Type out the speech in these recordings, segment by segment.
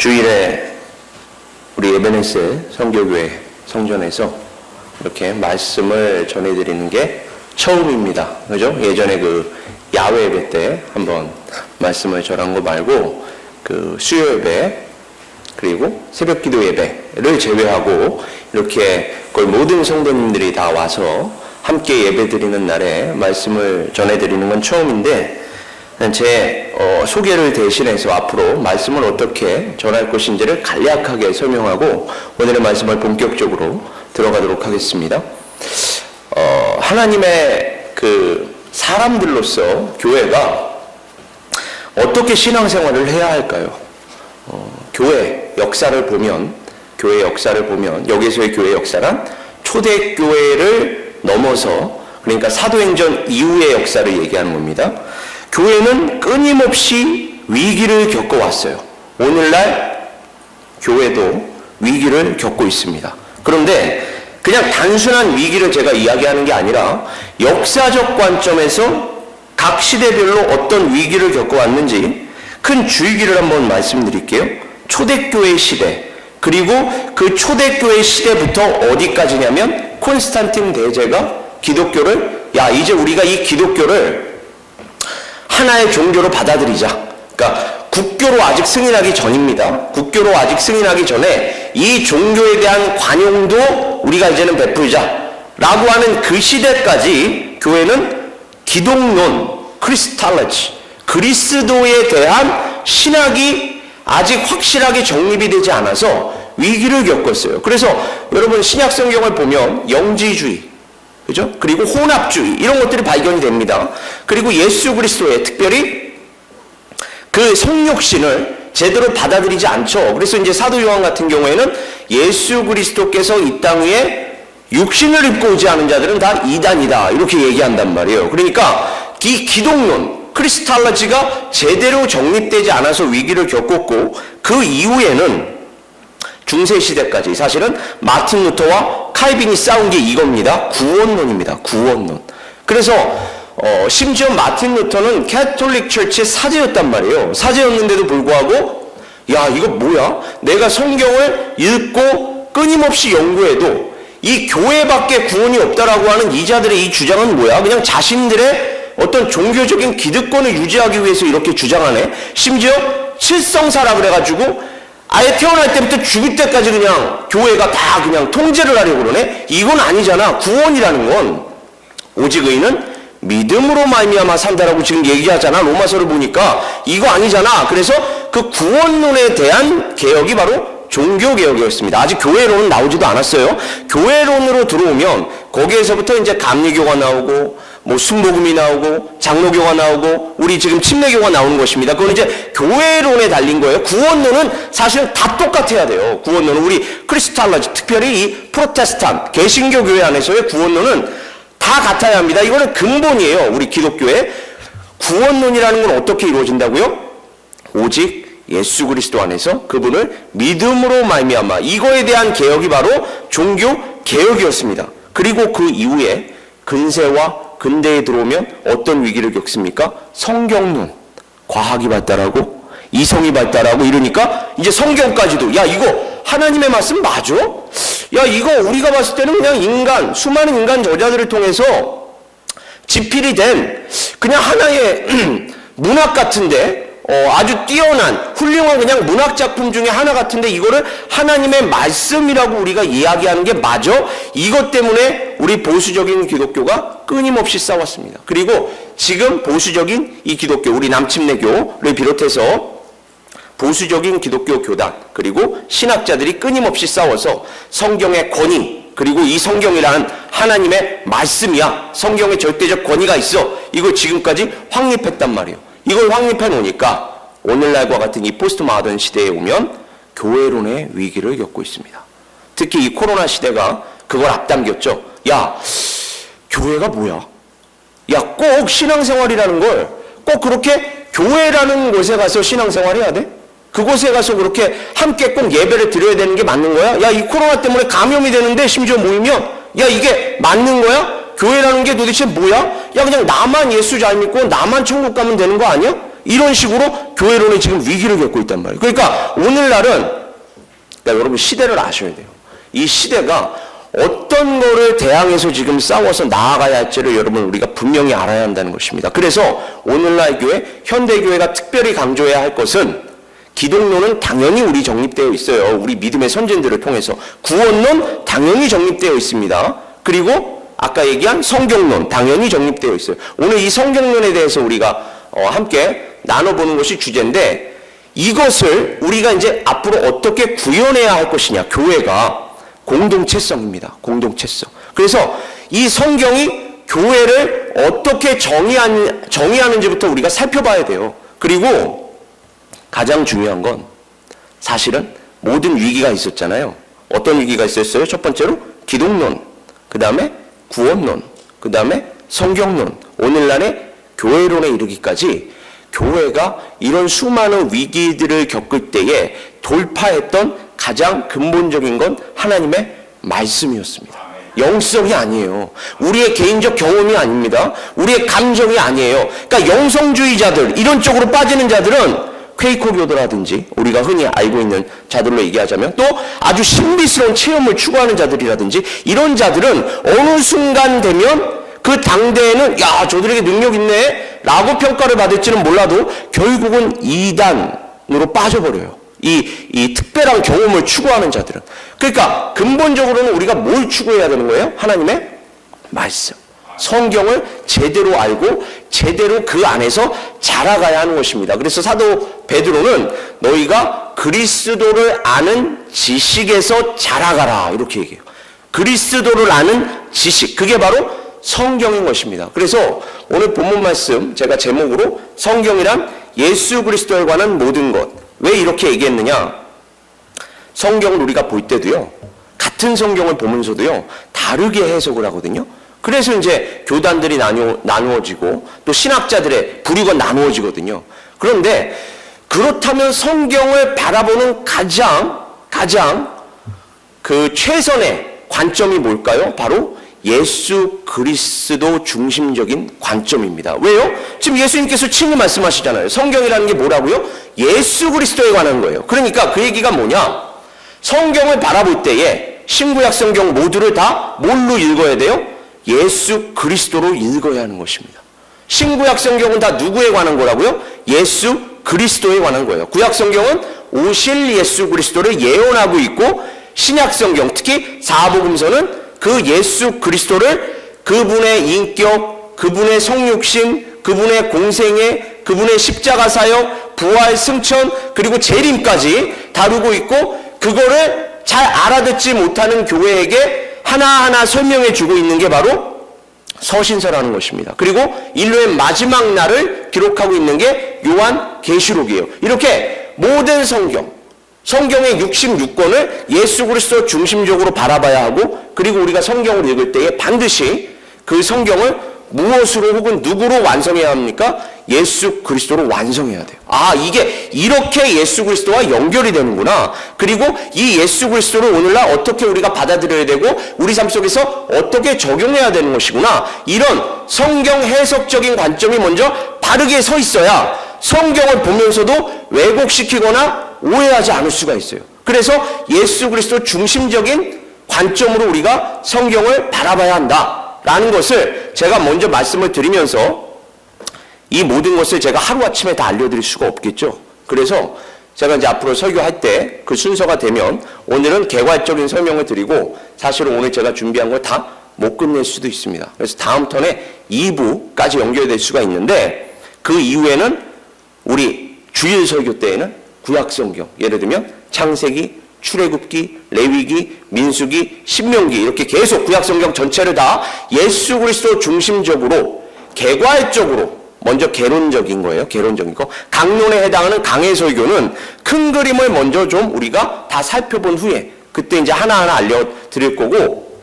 주일에 우리 에베네스 선교교회 성전에서 이렇게 말씀을 전해드리는 게 처음입니다. 그죠? 예전에 그 야외 예배 때 한번 말씀을 전한 거 말고 그 수요 예배 그리고 새벽 기도 예배를 제외하고 이렇게 거의 모든 성도님들이 다 와서 함께 예배 드리는 날에 말씀을 전해드리는 건 처음인데 제 소개를 대신해서 앞으로 말씀을 어떻게 전할 것인지를 간략하게 설명하고 오늘의 말씀을 본격적으로 들어가도록 하겠습니다. 하나님의 그 사람들로서 교회가 어떻게 신앙생활을 해야 할까요? 교회 역사를 보면 여기서의 교회 역사란 초대교회를 넘어서 그러니까 사도행전 이후의 역사를 얘기하는 겁니다. 교회는 끊임없이 위기를 겪어왔어요. 오늘날 교회도 위기를 겪고 있습니다. 그런데 그냥 단순한 위기를 제가 이야기하는 게 아니라 역사적 관점에서 각 시대별로 어떤 위기를 겪어왔는지 큰 주의기를 한번 말씀드릴게요. 초대교회 시대, 그리고 그 초대교회 시대부터 어디까지냐면 콘스탄틴 대제가 기독교를 이제 우리가 이 기독교를 하나의 종교로 받아들이자. 그러니까 국교로 아직 승인하기 전입니다. 국교로 아직 승인하기 전에 이 종교에 대한 관용도 우리가 이제는 베풀자 라고 하는 그 시대까지 교회는 기독론, 크리스탈로지, 그리스도에 대한 신학이 아직 확실하게 정립이 되지 않아서 위기를 겪었어요. 그래서 여러분 신약 성경을 보면 영지주의, 그죠? 그리고 혼합주의 이런 것들이 발견이 됩니다. 그리고 예수 그리스도의 특별히 그 성육신을 제대로 받아들이지 않죠. 그래서 이제 사도 요한 같은 경우에는 예수 그리스도께서 이 땅 위에 육신을 입고 오지 않은 자들은 다 이단이다 이렇게 얘기한단 말이에요. 그러니까 이 기독론, 크리스탈로지가 제대로 정립되지 않아서 위기를 겪었고 그 이후에는 중세시대까지 사실은 마틴 루터와 칼빈이 싸운 게 이겁니다. 구원론입니다. 구원론. 그래서 심지어 마틴 루터는 캐톨릭 처치의 사제였단 말이에요. 사제였는데도 불구하고 이거 뭐야? 내가 성경을 읽고 끊임없이 연구해도 이 교회밖에 구원이 없다라고 하는 이자들의 이 주장은 뭐야? 그냥 자신들의 어떤 종교적인 기득권을 유지하기 위해서 이렇게 주장하네. 심지어 칠성사라 그래가지고 아예 태어날 때부터 죽을 때까지 그냥 교회가 다 그냥 통제를 하려고 그러네. 이건 아니잖아. 구원이라는 건 오직 의인은 믿음으로 말미암아 산다라고 지금 얘기하잖아. 로마서를 보니까 이거 아니잖아. 그래서 그 구원론에 대한 개혁이 바로 종교개혁이었습니다. 아직 교회론은 나오지도 않았어요. 교회론으로 들어오면 거기에서부터 이제 감리교가 나오고 순복음이 나오고 장로교가 나오고 우리 지금 침례교가 나오는 것입니다. 그건 이제 교회론에 달린 거예요. 구원론은 사실은 다 똑같아야 돼요. 구원론은 우리 크리스탈로지, 특별히 이 프로테스탄트 개신교 교회 안에서의 구원론은 다 같아야 합니다. 이거는 근본이에요. 우리 기독교의 구원론이라는 건 어떻게 이루어진다고요? 오직 예수 그리스도 안에서 그분을 믿음으로 말미암아 이거에 대한 개혁이 바로 종교 개혁이었습니다. 그리고 그 이후에 근세와 근대에 들어오면 어떤 위기를 겪습니까? 성경론, 과학이 발달하고 이성이 발달하고 이러니까 이제 성경까지도 이거 하나님의 말씀 맞아? 이거 우리가 봤을 때는 그냥 수많은 인간 저자들을 통해서 집필이 된 그냥 하나의 문학 같은데 아주 뛰어난 훌륭한 그냥 문학 작품 중에 하나 같은데 이거를 하나님의 말씀이라고 우리가 이야기하는 게 맞아? 이것 때문에 우리 보수적인 기독교가 끊임없이 싸웠습니다. 그리고 지금 보수적인 이 기독교, 우리 남침례교를 비롯해서 보수적인 기독교 교단 그리고 신학자들이 끊임없이 싸워서 성경의 권위 그리고 이 성경이라는 하나님의 말씀이야. 성경에 절대적 권위가 있어. 이걸 지금까지 확립했단 말이에요. 이걸 확립해 놓으니까 오늘날과 같은 이 포스트 마더н 시대에 오면 교회론의 위기를 겪고 있습니다. 특히 이 코로나 시대가 그걸 앞당겼죠. 교회가 뭐야? 꼭 신앙생활이라는 걸 꼭 그렇게 교회라는 곳에 가서 신앙생활 해야 돼? 그곳에 가서 그렇게 함께 꼭 예배를 드려야 되는 게 맞는 거야? 이 코로나 때문에 감염이 되는데 심지어 모이면 이게 맞는 거야? 교회라는 게 도대체 뭐야? 그냥 나만 예수 잘 믿고 나만 천국 가면 되는 거 아니야? 이런 식으로 교회론이 지금 위기를 겪고 있단 말이에요. 그러니까 오늘날은, 그러니까 여러분 시대를 아셔야 돼요. 이 시대가 어떤 거를 대항해서 지금 싸워서 나아가야 할지를 여러분 우리가 분명히 알아야 한다는 것입니다. 그래서 오늘날 교회, 현대교회가 특별히 강조해야 할 것은 기독론은 당연히 우리 정립되어 있어요. 우리 믿음의 선진들을 통해서. 구원론 당연히 정립되어 있습니다. 그리고 아까 얘기한 성경론 당연히 정립되어 있어요. 오늘 이 성경론에 대해서 우리가 함께 나눠보는 것이 주제인데, 이것을 우리가 이제 앞으로 어떻게 구현해야 할 것이냐. 교회가 공동체성입니다. 공동체성. 그래서 이 성경이 교회를 어떻게 정의하는지부터 우리가 살펴봐야 돼요. 그리고 가장 중요한 건 사실은 모든 위기가 있었잖아요. 어떤 위기가 있었어요? 첫 번째로 기독론, 그 다음에 구원론, 그 다음에 성경론, 오늘날의 교회론에 이르기까지 교회가 이런 수많은 위기들을 겪을 때에 돌파했던 가장 근본적인 건 하나님의 말씀이었습니다. 영성이 아니에요. 우리의 개인적 경험이 아닙니다. 우리의 감정이 아니에요. 그러니까 영성주의자들, 이런 쪽으로 빠지는 자들은 퀘이커 교도라든지 우리가 흔히 알고 있는 자들로 얘기하자면, 또 아주 신비스러운 체험을 추구하는 자들이라든지, 이런 자들은 어느 순간 되면 그 당대에는 야, 저들에게 능력 있네 라고 평가를 받을지는 몰라도 결국은 이단으로 빠져버려요. 이 특별한 경험을 추구하는 자들은. 그러니까 근본적으로는 우리가 뭘 추구해야 되는 거예요? 하나님의 말씀. 성경을 제대로 알고 제대로 그 안에서 자라가야 하는 것입니다. 그래서 사도 베드로는 너희가 그리스도를 아는 지식에서 자라가라 이렇게 얘기해요. 그리스도를 아는 지식, 그게 바로 성경인 것입니다. 그래서 오늘 본문 말씀 제가 제목으로 성경이란 예수 그리스도에 관한 모든 것, 왜 이렇게 얘기했느냐? 성경을 우리가 볼 때도요, 같은 성경을 보면서도요 다르게 해석을 하거든요. 그래서 이제 교단들이 나누어지고 또 신학자들의 부류가 나누어지거든요. 그런데 그렇다면 성경을 바라보는 가장 그 최선의 관점이 뭘까요? 바로 예수 그리스도 중심적인 관점입니다. 왜요? 지금 예수님께서 친히 말씀하시잖아요. 성경이라는 게 뭐라고요? 예수 그리스도에 관한 거예요. 그러니까 그 얘기가 뭐냐? 성경을 바라볼 때에 신구약 성경 모두를 다 뭘로 읽어야 돼요? 예수 그리스도로 읽어야 하는 것입니다. 신구약 성경은 다 누구에 관한 거라고요? 예수 그리스도에 관한 거예요. 구약 성경은 오실 예수 그리스도를 예언하고 있고, 신약 성경 특히 사복음서는 그 예수 그리스도를 그분의 인격, 그분의 성육신, 그분의 공생애, 그분의 십자가 사역, 부활, 승천, 그리고 재림까지 다루고 있고, 그거를 잘 알아듣지 못하는 교회에게 하나하나 설명해 주고 있는 게 바로 서신서라는 것입니다. 그리고 인류의 마지막 날을 기록하고 있는 게 요한계시록이에요. 이렇게 모든 성경의 66권을 예수 그리스도 중심적으로 바라봐야 하고, 그리고 우리가 성경을 읽을 때에 반드시 그 성경을 무엇으로 혹은 누구로 완성해야 합니까? 예수 그리스도로 완성해야 돼요. 아, 이게 이렇게 예수 그리스도와 연결이 되는구나. 그리고 이 예수 그리스도를 오늘날 어떻게 우리가 받아들여야 되고 우리 삶 속에서 어떻게 적용해야 되는 것이구나. 이런 성경 해석적인 관점이 먼저 바르게 서 있어야 성경을 보면서도 왜곡시키거나 오해하지 않을 수가 있어요. 그래서 예수 그리스도 중심적인 관점으로 우리가 성경을 바라봐야 한다라는 것을 제가 먼저 말씀을 드리면서, 이 모든 것을 제가 하루아침에 다 알려드릴 수가 없겠죠. 그래서 제가 이제 앞으로 설교할 때 그 순서가 되면 오늘은 개괄적인 설명을 드리고, 사실은 오늘 제가 준비한 걸 다 못 끝낼 수도 있습니다. 그래서 다음 턴에 2부까지 연결될 수가 있는데, 그 이후에는 우리 주일 설교 때에는 구약성경, 예를 들면 창세기, 출애굽기, 레위기, 민수기, 신명기, 이렇게 계속 구약성경 전체를 다 예수 그리스도 중심적으로 개괄적으로, 먼저 개론적인 거예요. 개론적인 거. 강론에 해당하는 강해설교는 큰 그림을 먼저 좀 우리가 다 살펴본 후에 그때 이제 하나하나 알려드릴 거고,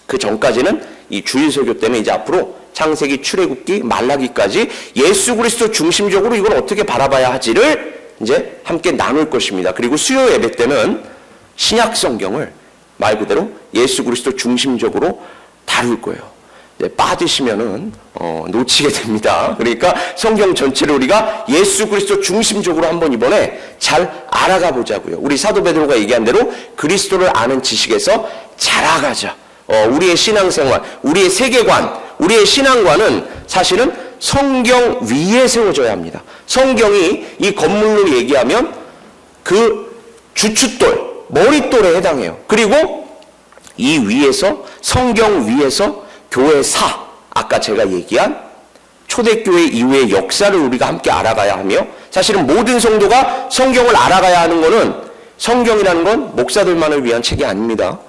그 전까지는 이 주일 설교 때는 이제 앞으로 창세기, 출애굽기, 말라기까지 예수 그리스도 중심적으로 이걸 어떻게 바라봐야 하지를 이제 함께 나눌 것입니다. 그리고 수요 예배 때는 신약 성경을 말 그대로 예수 그리스도 중심적으로 다룰 거예요. 빠지시면은 놓치게 됩니다. 그러니까 성경 전체를 우리가 예수 그리스도 중심적으로 한번 이번에 잘 알아가 보자고요. 우리 사도 베드로가 얘기한 대로 그리스도를 아는 지식에서 자라가자. 우리의 신앙생활, 우리의 세계관, 우리의 신앙관은 사실은 성경 위에 세워져야 합니다. 성경이 이 건물로 얘기하면 그 주춧돌, 머릿돌에 해당해요. 그리고 이 위에서, 성경 위에서 교회사, 아까 제가 얘기한 초대교회 이후의 역사를 우리가 함께 알아가야 하며, 사실은 모든 성도가 성경을 알아가야 하는 것은, 성경이라는 건 목사들만을 위한 책이 아닙니다.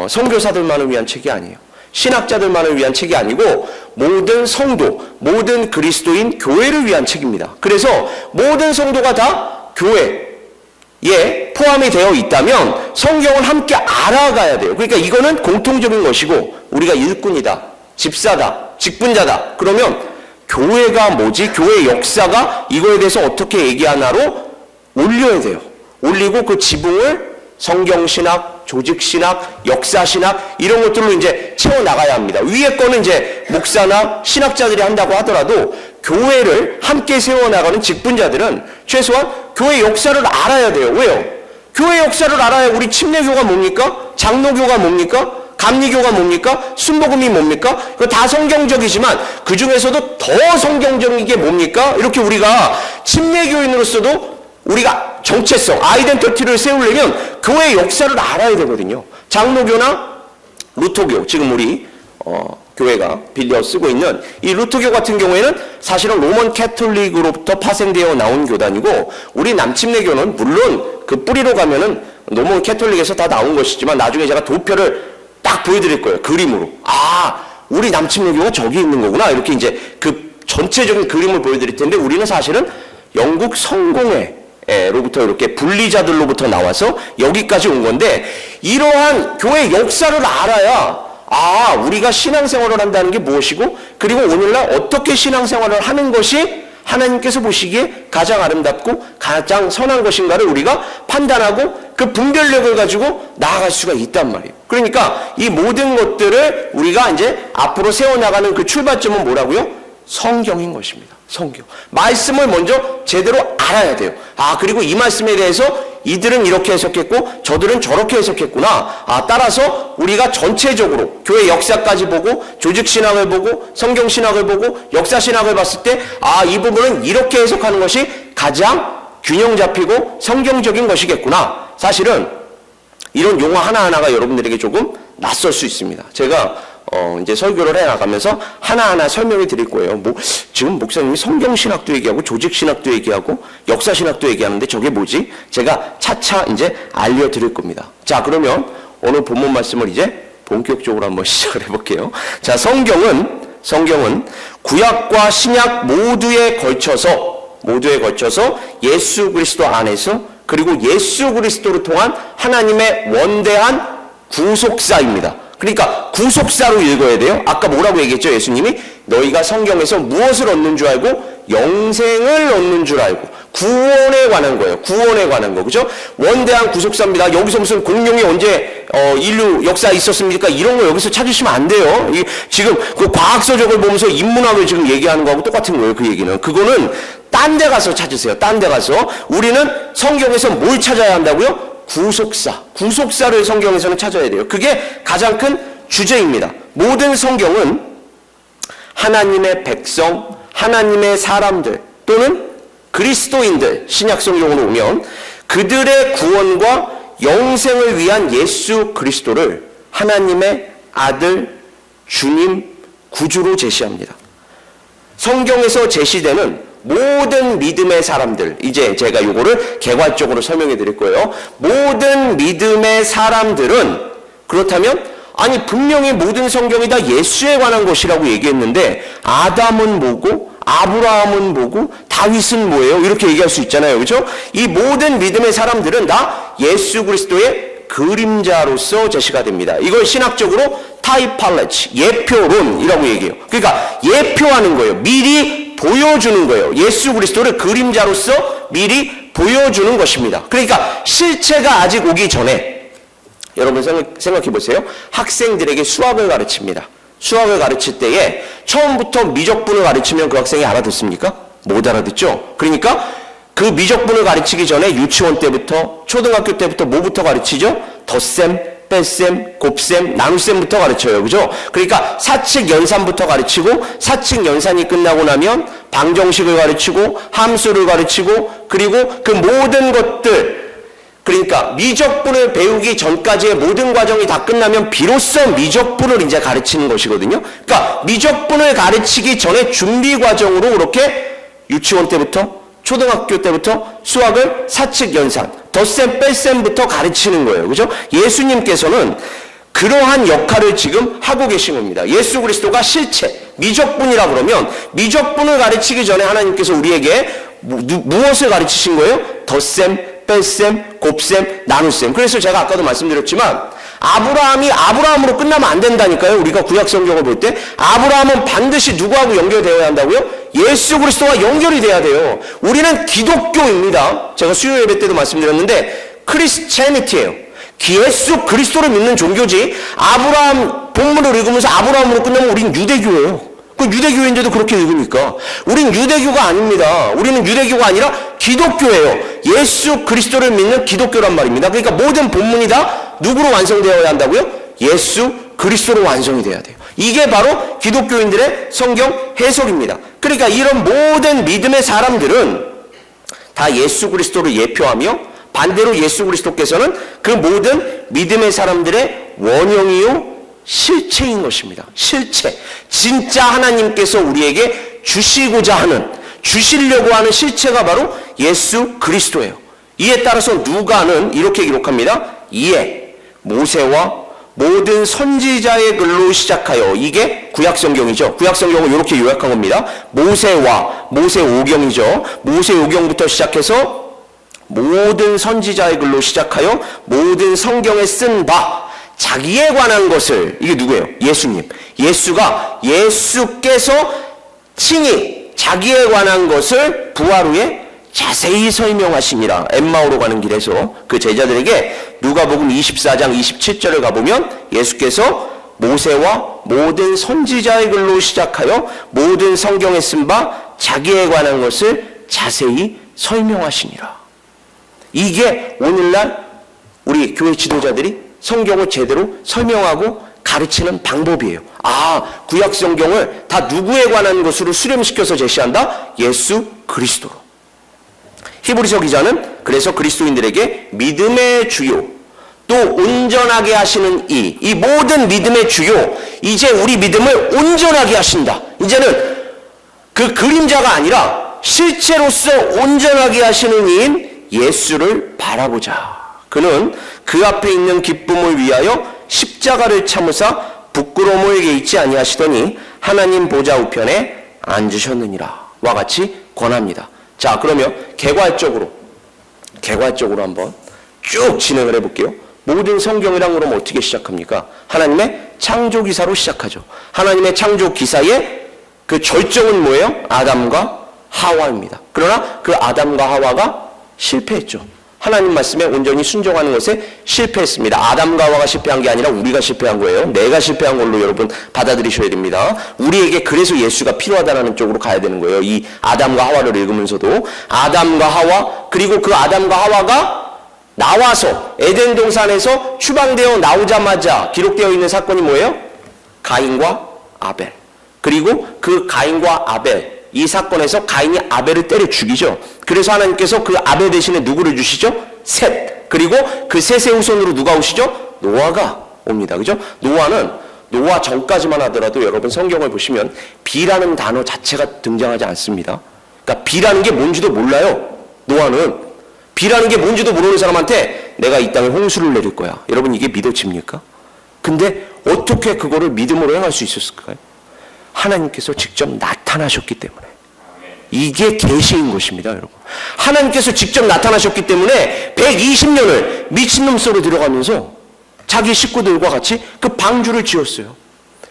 선교사들만을 위한 책이 아니에요. 신학자들만을 위한 책이 아니고 모든 성도, 모든 그리스도인 교회를 위한 책입니다. 그래서 모든 성도가 다 교회에 포함이 되어 있다면 성경을 함께 알아가야 돼요. 그러니까 이거는 공통적인 것이고, 우리가 일꾼이다, 집사다, 직분자다. 그러면 교회가 뭐지? 교회 역사가 이거에 대해서 어떻게 얘기하나로 올려야 돼요. 올리고 그 지붕을 성경신학, 조직신학, 역사신학 이런 것들로 이제 채워나가야 합니다. 위에 거는 이제 목사나 신학자들이 한다고 하더라도 교회를 함께 세워나가는 직분자들은 최소한 교회 역사를 알아야 돼요. 왜요? 교회 역사를 알아야 우리 침례교가 뭡니까? 장로교가 뭡니까? 감리교가 뭡니까? 순복음이 뭡니까? 이거 다 성경적이지만 그 중에서도 더 성경적인 게 뭡니까? 이렇게 우리가 침례교인으로서도 우리가 정체성, 아이덴티티를 세우려면 교회의 역사를 알아야 되거든요. 장로교나 루터교, 지금 우리 교회가 빌려 쓰고 있는 이 루터교 같은 경우에는 사실은 로먼 캐톨릭으로부터 파생되어 나온 교단이고, 우리 남침례교는 물론 그 뿌리로 가면은 로먼 캐톨릭에서 다 나온 것이지만 나중에 제가 도표를 딱 보여드릴 거예요. 그림으로. 아, 우리 남침례교가 저기 있는 거구나. 이렇게 이제 그 전체적인 그림을 보여드릴 텐데, 우리는 사실은 영국 성공회로부터 이렇게 분리자들로부터 나와서 여기까지 온 건데, 이러한 교회 역사를 알아야 우리가 신앙생활을 한다는 게 무엇이고, 그리고 오늘날 어떻게 신앙생활을 하는 것이 하나님께서 보시기에 가장 아름답고 가장 선한 것인가를 우리가 판단하고 그 분별력을 가지고 나아갈 수가 있단 말이에요. 그러니까 이 모든 것들을 우리가 이제 앞으로 세워나가는 그 출발점은 뭐라고요? 성경인 것입니다. 성경. 말씀을 먼저 제대로 알아야 돼요. 그리고 이 말씀에 대해서 이들은 이렇게 해석했고 저들은 저렇게 해석했구나. 따라서 우리가 전체적으로 교회 역사까지 보고 조직신학을 보고 성경신학을 보고 역사신학을 봤을 때 이 부분은 이렇게 해석하는 것이 가장 균형 잡히고 성경적인 것이겠구나. 사실은 이런 용어 하나하나가 여러분들에게 조금 낯설 수 있습니다. 제가 이제 설교를 해나가면서 하나하나 설명해 드릴 거예요. 지금 목사님이 성경신학도 얘기하고 조직신학도 얘기하고 역사신학도 얘기하는데 저게 뭐지? 제가 차차 이제 알려드릴 겁니다. 자, 그러면 오늘 본문 말씀을 이제 본격적으로 한번 시작을 해볼게요. 자, 성경은 구약과 신약 모두에 걸쳐서 예수 그리스도 안에서, 그리고 예수 그리스도를 통한 하나님의 원대한 구속사입니다. 그러니까 구속사로 읽어야 돼요. 아까 뭐라고 얘기했죠? 예수님이 너희가 성경에서 무엇을 얻는 줄 알고? 영생을 얻는 줄 알고. 구원에 관한 거예요. 구원에 관한 거. 그죠? 원대한 구속사입니다. 여기서 무슨 공룡이 언제 인류 역사에 있었습니까? 이런 거 여기서 찾으시면 안 돼요. 지금 그 과학서적을 보면서 인문학을 지금 얘기하는 거하고 똑같은 거예요. 그 얘기는. 그거는 딴 데 가서 찾으세요. 딴 데 가서. 우리는 성경에서 뭘 찾아야 한다고요? 구속사를 성경에서는 찾아야 돼요. 그게 가장 큰 주제입니다. 모든 성경은 하나님의 백성, 하나님의 사람들 또는 그리스도인들, 신약 성경으로 오면 그들의 구원과 영생을 위한 예수 그리스도를 하나님의 아들, 주님, 구주로 제시합니다. 성경에서 제시되는 모든 믿음의 사람들, 이제 제가 요거를 개괄적으로 설명해 드릴 거예요. 모든 믿음의 사람들은, 그렇다면 분명히 모든 성경이 다 예수에 관한 것이라고 얘기했는데 아담은 뭐고 아브라함은 뭐고 다윗은 뭐예요? 이렇게 얘기할 수 있잖아요. 그렇죠? 이 모든 믿음의 사람들은 다 예수 그리스도의 그림자로서 제시가 됩니다. 이걸 신학적으로 타이팔레치, 예표론이라고 얘기해요. 그러니까 예표하는 거예요. 미리 보여주는 거예요. 예수 그리스도를 그림자로서 미리 보여주는 것입니다. 그러니까 실체가 아직 오기 전에, 여러분 생각해 보세요. 학생들에게 수학을 가르칩니다. 수학을 가르칠 때에 처음부터 미적분을 가르치면 그 학생이 알아듣습니까? 못 알아듣죠? 그러니까 그 미적분을 가르치기 전에 유치원 때부터 초등학교 때부터 뭐부터 가르치죠? 덧셈, 뺄셈, 곱셈, 나눗셈부터 가르쳐요. 그죠? 그러니까 사칙 연산부터 가르치고 사칙 연산이 끝나고 나면 방정식을 가르치고 함수를 가르치고 그리고 그 모든 것들 그러니까 미적분을 배우기 전까지의 모든 과정이 다 끝나면 비로소 미적분을 이제 가르치는 것이거든요. 그러니까 미적분을 가르치기 전에 준비 과정으로 그렇게 유치원 때부터 초등학교 때부터 수학을 사칙 연산, 덧셈, 뺄셈부터 가르치는 거예요. 그죠? 예수님께서는 그러한 역할을 지금 하고 계신 겁니다. 예수 그리스도가 실체, 미적분이라 그러면 미적분을 가르치기 전에 하나님께서 우리에게 무엇을 가르치신 거예요? 덧셈, 뺄셈, 곱셈, 나눗셈. 그래서 제가 아까도 말씀드렸지만 아브라함이 아브라함으로 끝나면 안 된다니까요. 우리가 구약 성경을 볼 때 아브라함은 반드시 누구하고 연결되어야 한다고요? 예수 그리스도와 연결이 돼야 돼요. 우리는 기독교입니다. 제가 수요 예배 때도 말씀드렸는데 크리스찬이티예요. 예수 그리스도를 믿는 종교지 아브라함 본문을 읽으면서 아브라함으로 끝나면 우린 유대교예요. 그 유대교인데도 그렇게 읽으니까 우린 유대교가 아닙니다. 우리는 유대교가 아니라 기독교예요. 예수 그리스도를 믿는 기독교란 말입니다. 그러니까 모든 본문이 다 누구로 완성되어야 한다고요? 예수 그리스도로 완성이 돼야 돼요. 이게 바로 기독교인들의 성경 해석입니다. 그러니까 이런 모든 믿음의 사람들은 다 예수 그리스도를 예표하며 반대로 예수 그리스도께서는 그 모든 믿음의 사람들의 원형이요 실체인 것입니다. 실체. 진짜 하나님께서 우리에게 주시고자 하는, 주시려고 하는 실체가 바로 예수 그리스도예요. 이에 따라서 누가는 이렇게 기록합니다. 이에 모세와 모든 선지자의 글로 시작하여, 이게 구약성경이죠. 구약성경을 이렇게 요약한 겁니다. 모세와, 모세오경이죠. 모세오경부터 시작해서 모든 선지자의 글로 시작하여 모든 성경에 쓴 바 자기에 관한 것을, 이게 누구예요? 예수님. 예수께서 친히 자기에 관한 것을 부활 후에 자세히 설명하시니라. 엠마오로 가는 길에서 그 제자들에게 누가복음 24장 27절을 가보면 예수께서 모세와 모든 선지자의 글로 시작하여 모든 성경에 쓴 바 자기에 관한 것을 자세히 설명하시니라. 이게 오늘날 우리 교회 지도자들이 성경을 제대로 설명하고 가르치는 방법이에요. 아, 구약 성경을 다 누구에 관한 것으로 수렴시켜서 제시한다? 예수 그리스도로. 히브리서 기자는 그래서 그리스도인들에게 믿음의 주요, 또 온전하게 하시는 이 모든 믿음의 주요, 이제 우리 믿음을 온전하게 하신다. 이제는 그 그림자가 아니라 실체로서 온전하게 하시는 이인 예수를 바라보자. 그는 그 앞에 있는 기쁨을 위하여 십자가를 참으사 부끄러움을 개의치 아니하시더니 하나님 보좌 우편에 앉으셨느니라. 와 같이 권합니다. 자, 그러면 개괄적으로 한번 쭉 진행을 해볼게요. 모든 성경이란 그러면 어떻게 시작합니까? 하나님의 창조 기사로 시작하죠. 하나님의 창조 기사의 그 절정은 뭐예요? 아담과 하와입니다. 그러나 그 아담과 하와가 실패했죠. 하나님 말씀에 온전히 순종하는 것에 실패했습니다. 아담과 하와가 실패한 게 아니라 우리가 실패한 거예요. 내가 실패한 걸로 여러분 받아들이셔야 됩니다. 우리에게 그래서 예수가 필요하다는 쪽으로 가야 되는 거예요. 이 아담과 하와를 읽으면서도 아담과 하와, 그리고 그 아담과 하와가 나와서 에덴 동산에서 추방되어 나오자마자 기록되어 있는 사건이 뭐예요? 가인과 아벨. 그리고 그 가인과 아벨, 이 사건에서 가인이 아벨을 때려 죽이죠. 그래서 하나님께서 그 아벨 대신에 누구를 주시죠? 셋. 그리고 그 셋의 후손으로 누가 오시죠? 노아가 옵니다. 그죠? 노아는 노아 전까지만 하더라도 여러분 성경을 보시면 비라는 단어 자체가 등장하지 않습니다. 그러니까 비라는 게 뭔지도 몰라요. 노아는 비라는 게 뭔지도 모르는 사람한테 내가 이 땅에 홍수를 내릴 거야. 여러분 이게 믿어집니까? 근데 어떻게 그거를 믿음으로 행할 수 있었을까요? 하나님께서 직접 나타나셨기 때문에. 이게 계시인 것입니다, 여러분. 하나님께서 직접 나타나셨기 때문에 120년을 미친놈 쏘로 들어가면서 자기 식구들과 같이 그 방주를 지었어요.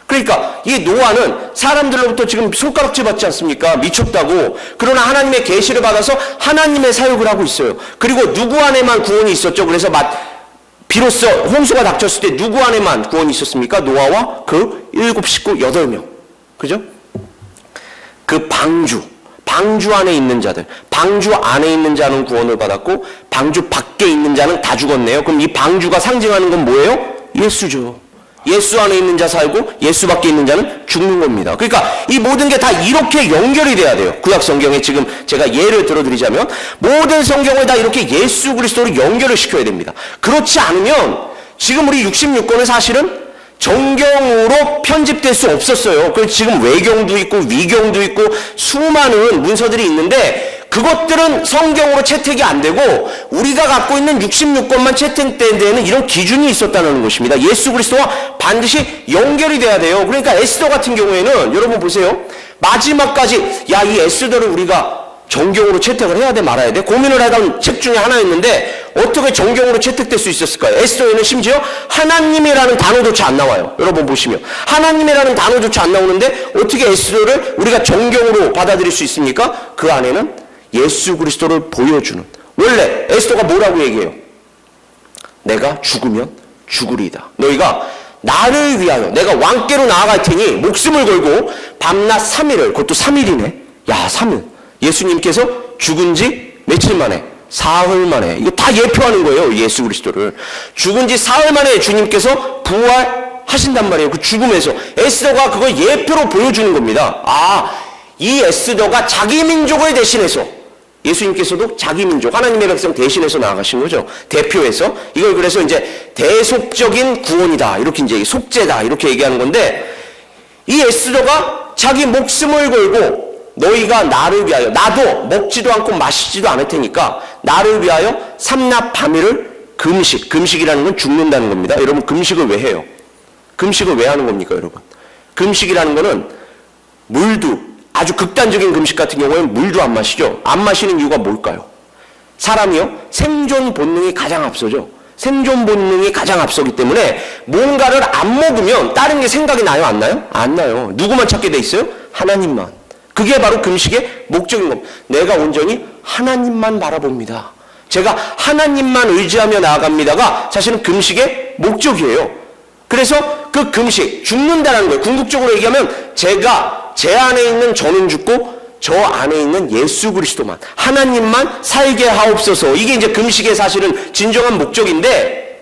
그러니까 이 노아는 사람들로부터 지금 손가락질 받지 않습니까? 미쳤다고. 그러나 하나님의 계시를 받아서 하나님의 사역을 하고 있어요. 그리고 누구 안에만 구원이 있었죠. 그래서 비로소 홍수가 닥쳤을 때 누구 안에만 구원이 있었습니까? 노아와 그 7 식구 8명. 그죠? 그 방주 안에 있는 자들, 방주 안에 있는 자는 구원을 받았고 방주 밖에 있는 자는 다 죽었네요. 그럼 이 방주가 상징하는 건 뭐예요? 예수죠. 예수 안에 있는 자 살고 예수 밖에 있는 자는 죽는 겁니다. 그러니까 이 모든 게 다 이렇게 연결이 돼야 돼요. 구약 성경에 지금 제가 예를 들어드리자면 모든 성경을 다 이렇게 예수 그리스도로 연결을 시켜야 됩니다. 그렇지 않으면 지금 우리 66권은 사실은 정경으로 편집될 수 없었어요. 그래서 지금 외경도 있고 위경도 있고 수많은 문서들이 있는데 그것들은 성경으로 채택이 안 되고 우리가 갖고 있는 66권만 채택된 데에는 이런 기준이 있었다는 것입니다. 예수 그리스도와 반드시 연결이 돼야 돼요. 그러니까 에스더 같은 경우에는 여러분 보세요. 마지막까지 이 에스더를 우리가 정경으로 채택을 해야 돼 말아야 돼? 고민을 하던 책 중에 하나였는데 어떻게 정경으로 채택될 수 있었을까요? 에스더에는 심지어 하나님이라는 단어조차 안 나와요. 여러분 보시면 하나님이라는 단어조차 안 나오는데 어떻게 에스더를 우리가 정경으로 받아들일 수 있습니까? 그 안에는 예수 그리스도를 보여주는, 원래 에스더가 뭐라고 얘기해요? 내가 죽으면 죽으리이다. 너희가 나를 위하여 내가 왕께로 나아갈 테니 목숨을 걸고 밤낮 3일을, 그것도 3일이네. 3일. 예수님께서 죽은 지 며칠 만에? 사흘 만에. 이거 다 예표하는 거예요. 예수 그리스도를. 죽은 지 사흘 만에 주님께서 부활하신단 말이에요. 그 죽음에서. 에스더가 그걸 예표로 보여주는 겁니다. 이 에스더가 자기 민족을 대신해서, 예수님께서도 자기 민족, 하나님의 백성 대신해서 나아가신 거죠. 대표해서. 이걸 그래서 이제 대속적인 구원이다. 이렇게 이제 속죄다. 이렇게 얘기하는 건데, 이 에스더가 자기 목숨을 걸고 너희가 나를 위하여, 나도 먹지도 않고 마시지도 않을 테니까 나를 위하여 삼낮 밤일을 금식이라는 건 죽는다는 겁니다. 여러분 금식을 왜 해요? 금식을 왜 하는 겁니까 여러분? 금식이라는 거는 물도, 아주 극단적인 금식 같은 경우에는 물도 안 마시죠. 안 마시는 이유가 뭘까요? 사람이요, 생존 본능이 가장 앞서죠. 생존 본능이 가장 앞서기 때문에 뭔가를 안 먹으면 다른 게 생각이 나요? 안 나요? 안 나요. 누구만 찾게 돼 있어요? 하나님만. 그게 바로 금식의 목적인 겁니다. 내가 온전히 하나님만 바라봅니다. 제가 하나님만 의지하며 나아갑니다가 사실은 금식의 목적이에요. 그래서 그 금식, 죽는다는 거예요. 궁극적으로 얘기하면 제 안에 있는 저는 죽고 저 안에 있는 예수 그리스도만, 하나님만 살게 하옵소서. 이게 이제 금식의 사실은 진정한 목적인데,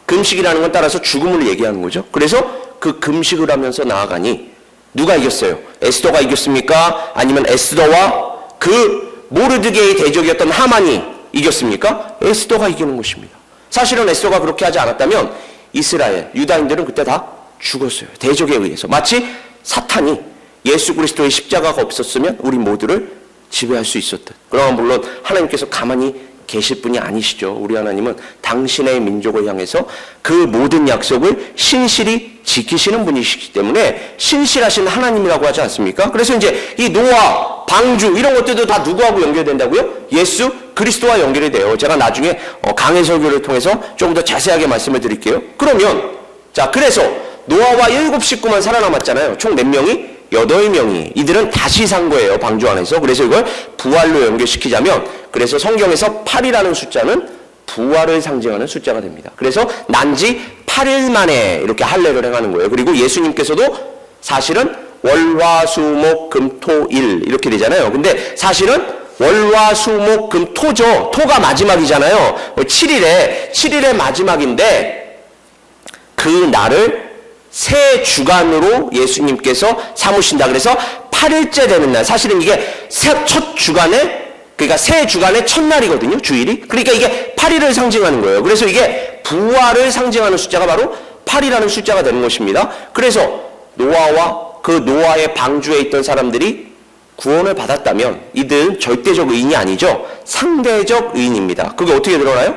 금식이라는 건 따라서 죽음을 얘기하는 거죠. 그래서 그 금식을 하면서 나아가니 누가 이겼어요? 에스더가 이겼습니까? 아니면 에스더와 그 모르드게의 대적이었던 하만이 이겼습니까? 에스더가 이기는 것입니다. 사실은 에스더가 그렇게 하지 않았다면 이스라엘, 유다인들은 그때 다 죽었어요. 대적에 의해서. 마치 사탄이 예수 그리스도의 십자가가 없었으면 우리 모두를 지배할 수 있었듯. 그러나 물론 하나님께서 가만히 계실 분이 아니시죠. 우리 하나님은 당신의 민족을 향해서 그 모든 약속을 신실히 지키시는 분이시기 때문에 신실하신 하나님이라고 하지 않습니까? 그래서 이제 이 노아, 방주 이런 것들도 다 누구하고 연결된다고요? 예수 그리스도와 연결이 돼요. 제가 나중에 강해 설교를 통해서 조금 더 자세하게 말씀을 드릴게요. 그러면 그래서 노아와 7 식구만 살아남았잖아요. 총 몇 명이? 8명이. 이들은 다시 산 거예요. 방주 안에서. 그래서 이걸 부활로 연결시키자면, 그래서 성경에서 8이라는 숫자는 부활을 상징하는 숫자가 됩니다. 그래서 난지 8일 만에 이렇게 할례를 행하는 거예요. 그리고 예수님께서도 사실은 월화수목금토일 이렇게 되잖아요. 근데 사실은 월화수목금토죠. 토가 마지막이잖아요. 7일의 마지막인데 그 날을 새 주간으로 예수님께서 삼으신다. 그래서 8일째 되는 날, 사실은 이게 첫 주간에, 그러니까 새 주간의 첫날이거든요, 주일이. 그러니까 이게 8일을 상징하는 거예요. 그래서 이게 부활을 상징하는 숫자가 바로 8이라는 숫자가 되는 것입니다. 그래서 노아와 그 노아의 방주에 있던 사람들이 구원을 받았다면 이들은 절대적 의인이 아니죠. 상대적 의인입니다. 그게 어떻게 드러나요?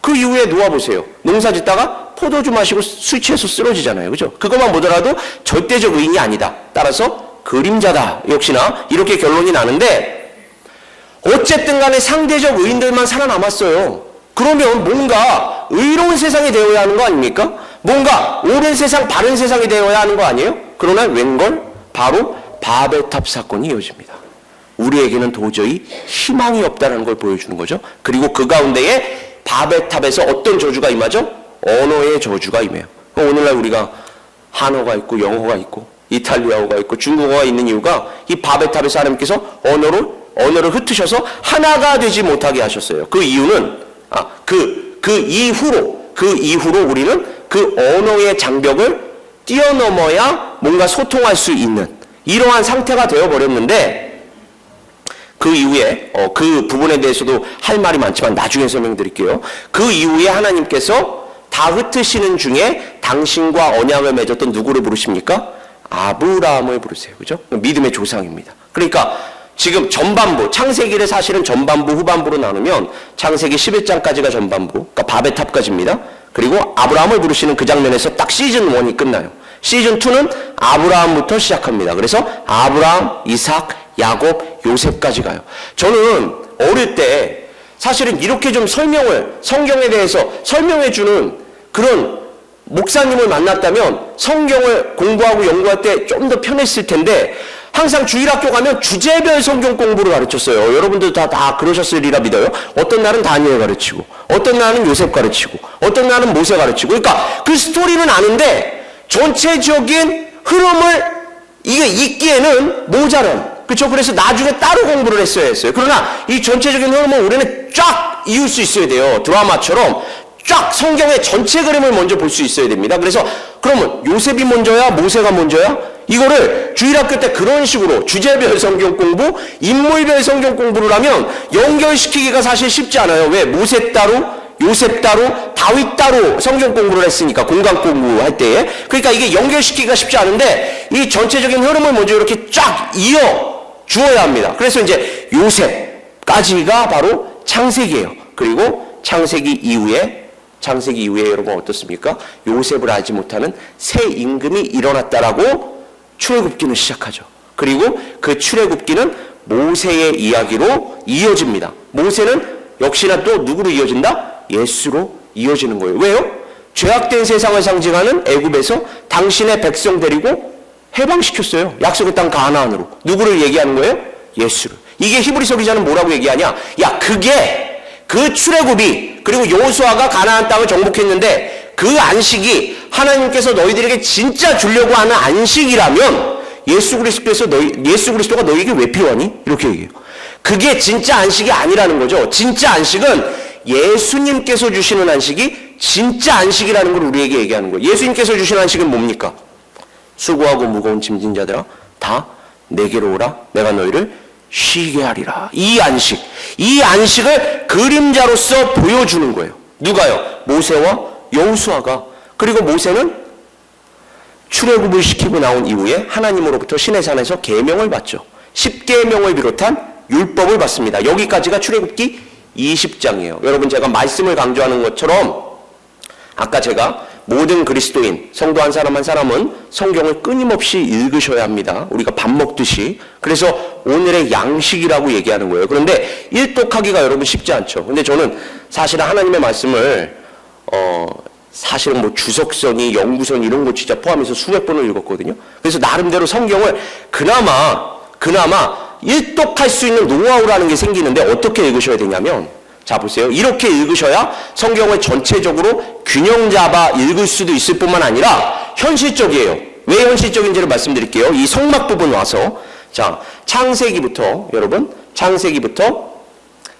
그 이후에 노아 보세요. 농사 짓다가 포도주 마시고 술 취해서 쓰러지잖아요. 그죠? 그것만 보더라도 절대적 의인이 아니다. 따라서 그림자다. 역시나 이렇게 결론이 나는데, 어쨌든 간에 상대적 의인들만 살아남았어요. 그러면 뭔가 의로운 세상이 되어야 하는 거 아닙니까? 뭔가 옳은 세상, 바른 세상이 되어야 하는 거 아니에요? 그러나 웬걸? 바로 바벨탑 사건이 이어집니다. 우리에게는 도저히 희망이 없다는 걸 보여주는 거죠. 그리고 그 가운데에 바벨탑에서 어떤 저주가 임하죠? 언어의 저주가 임해요. 오늘날 우리가 한어가 있고 영어가 있고 이탈리아어가 있고 중국어가 있는 이유가 이 바벨탑에서 하나님께서 언어를 흩으셔서 하나가 되지 못하게 하셨어요. 그 이유는 그 이후로 우리는 그 언어의 장벽을 뛰어넘어야 뭔가 소통할 수 있는 이러한 상태가 되어버렸는데, 그 이후에 그 부분에 대해서도 할 말이 많지만 나중에 설명드릴게요. 그 이후에 하나님께서 다 흩으시는 중에 당신과 언약을 맺었던 누구를 부르십니까? 아브라함을 부르세요. 그죠? 믿음의 조상입니다. 그러니까 지금 전반부, 창세기를 사실은 전반부, 후반부로 나누면 창세기 11장까지가 전반부, 그러니까 바벨탑까지입니다. 그리고 아브라함을 부르시는 그 장면에서 딱 시즌 1이 끝나요. 시즌 2는 아브라함부터 시작합니다. 그래서 아브라함, 이삭, 야곱, 요셉까지 가요. 저는 어릴 때 사실은 이렇게 좀 성경에 대해서 설명해주는 그런 목사님을 만났다면 성경을 공부하고 연구할 때 좀 더 편했을 텐데, 항상 주일학교 가면 주제별 성경 공부를 가르쳤어요. 여러분들도 다 그러셨으리라 믿어요. 어떤 날은 다니엘 가르치고, 어떤 날은 요셉 가르치고, 어떤 날은 모세 가르치고. 그러니까 그 스토리는 아는데 전체적인 흐름을 이게 읽기에는 모자란. 그렇죠? 그래서 나중에 따로 공부를 했어야 했어요. 그러나 이 전체적인 흐름을 우리는 쫙 이을 수 있어야 돼요. 드라마처럼 쫙 성경의 전체 그림을 먼저 볼 수 있어야 됩니다. 그래서 그러면 요셉이 먼저야? 모세가 먼저야? 이거를 주일학교 때 그런 식으로 주제별 성경 공부, 인물별 성경 공부를 하면 연결시키기가 사실 쉽지 않아요. 왜? 모세 따로, 요셉 따로, 다윗 따로 성경 공부를 했으니까, 공간 공부할 때에. 그러니까 이게 연결시키기가 쉽지 않은데 이 전체적인 흐름을 먼저 이렇게 쫙 이어 주어야 합니다. 그래서 이제 요셉까지가 바로 창세기예요. 그리고 창세기 이후에 여러분 어떻습니까? 요셉을 알지 못하는 새 임금이 일어났다라고 출애굽기는 시작하죠. 그리고 그 출애굽기는 모세의 이야기로 이어집니다. 모세는 역시나 또 누구로 이어진다? 예수로 이어지는 거예요. 왜요? 죄악된 세상을 상징하는 애굽에서 당신의 백성 데리고 해방시켰어요. 약속의 땅 가나안으로. 누구를 얘기하는 거예요? 예수를. 이게 히브리서 기자는 뭐라고 얘기하냐? 야, 그게 그 출애굽이, 그리고 여호수아가 가나안 땅을 정복했는데 그 안식이 하나님께서 너희들에게 진짜 주려고 하는 안식이라면 예수 그리스도가 너희에게 왜 필요하니? 이렇게 얘기해요. 그게 진짜 안식이 아니라는 거죠. 진짜 안식은 예수님께서 주시는 안식이 진짜 안식이라는 걸 우리에게 얘기하는 거예요. 예수님께서 주시는 안식은 뭡니까? 수고하고 무거운 짐진 자들아 다 내게로 오라, 내가 너희를 쉬게 하리라. 이 안식을 그림자로서 보여주는 거예요. 누가요? 모세와 여호수아가. 그리고 모세는 출애굽을 시키고 나온 이후에 하나님으로부터 시내산에서 계명을 받죠. 10계명을 비롯한 율법을 받습니다. 여기까지가 출애굽기 20장이에요. 여러분, 제가 말씀을 강조하는 것처럼 아까 제가 모든 그리스도인, 성도 한 사람은 성경을 끊임없이 읽으셔야 합니다. 우리가 밥 먹듯이. 그래서 오늘의 양식이라고 얘기하는 거예요. 그런데 일독하기가 여러분 쉽지 않죠. 근데 저는 사실은 하나님의 말씀을 사실은 뭐 주석선이, 연구선 이런 거 진짜 포함해서 수백 번을 읽었거든요. 그래서 나름대로 성경을 그나마 일독할 수 있는 노하우라는 게 생기는데, 어떻게 읽으셔야 되냐면, 자 보세요. 이렇게 읽으셔야 성경을 전체적으로 균형 잡아 읽을 수도 있을 뿐만 아니라 현실적이에요. 왜 현실적인지를 말씀드릴게요. 이 성막 부분 와서, 자, 창세기부터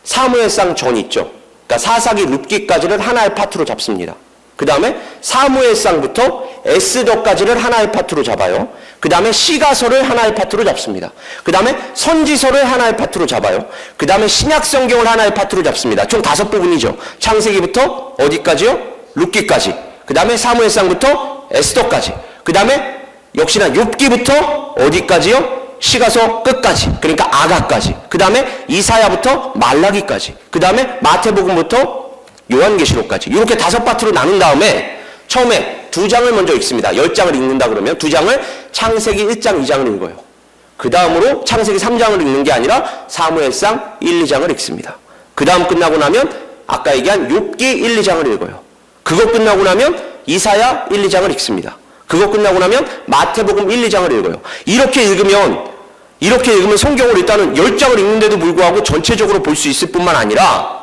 사무엘상 전 있죠. 그러니까 사사기 룻기까지를 하나의 파트로 잡습니다. 그 다음에 사무엘상부터 에스더까지를 하나의 파트로 잡아요. 그 다음에 시가서를 하나의 파트로 잡습니다. 그 다음에 선지서를 하나의 파트로 잡아요. 그 다음에 신약성경을 하나의 파트로 잡습니다. 총 5부분이죠. 창세기부터 어디까지요? 룻기까지. 그 다음에 사무엘상부터 에스더까지. 그 다음에 역시나 욥기부터 어디까지요? 시가서 끝까지. 그러니까 아가까지. 그 다음에 이사야부터 말라기까지. 그 다음에 마태복음부터 요한계시록까지. 이렇게 5파트로 나눈 다음에 처음에 2장을 먼저 읽습니다. 10장을 읽는다 그러면 2장을 창세기 1장, 2장을 읽어요. 그 다음으로 창세기 3장을 읽는 게 아니라 사무엘상 1, 2장을 읽습니다. 그 다음 끝나고 나면 아까 얘기한 욥기 1, 2장을 읽어요. 그거 끝나고 나면 이사야 1, 2장을 읽습니다. 그거 끝나고 나면 마태복음 1, 2장을 읽어요. 이렇게 읽으면 성경을 일단은 10장을 읽는데도 불구하고 전체적으로 볼 수 있을 뿐만 아니라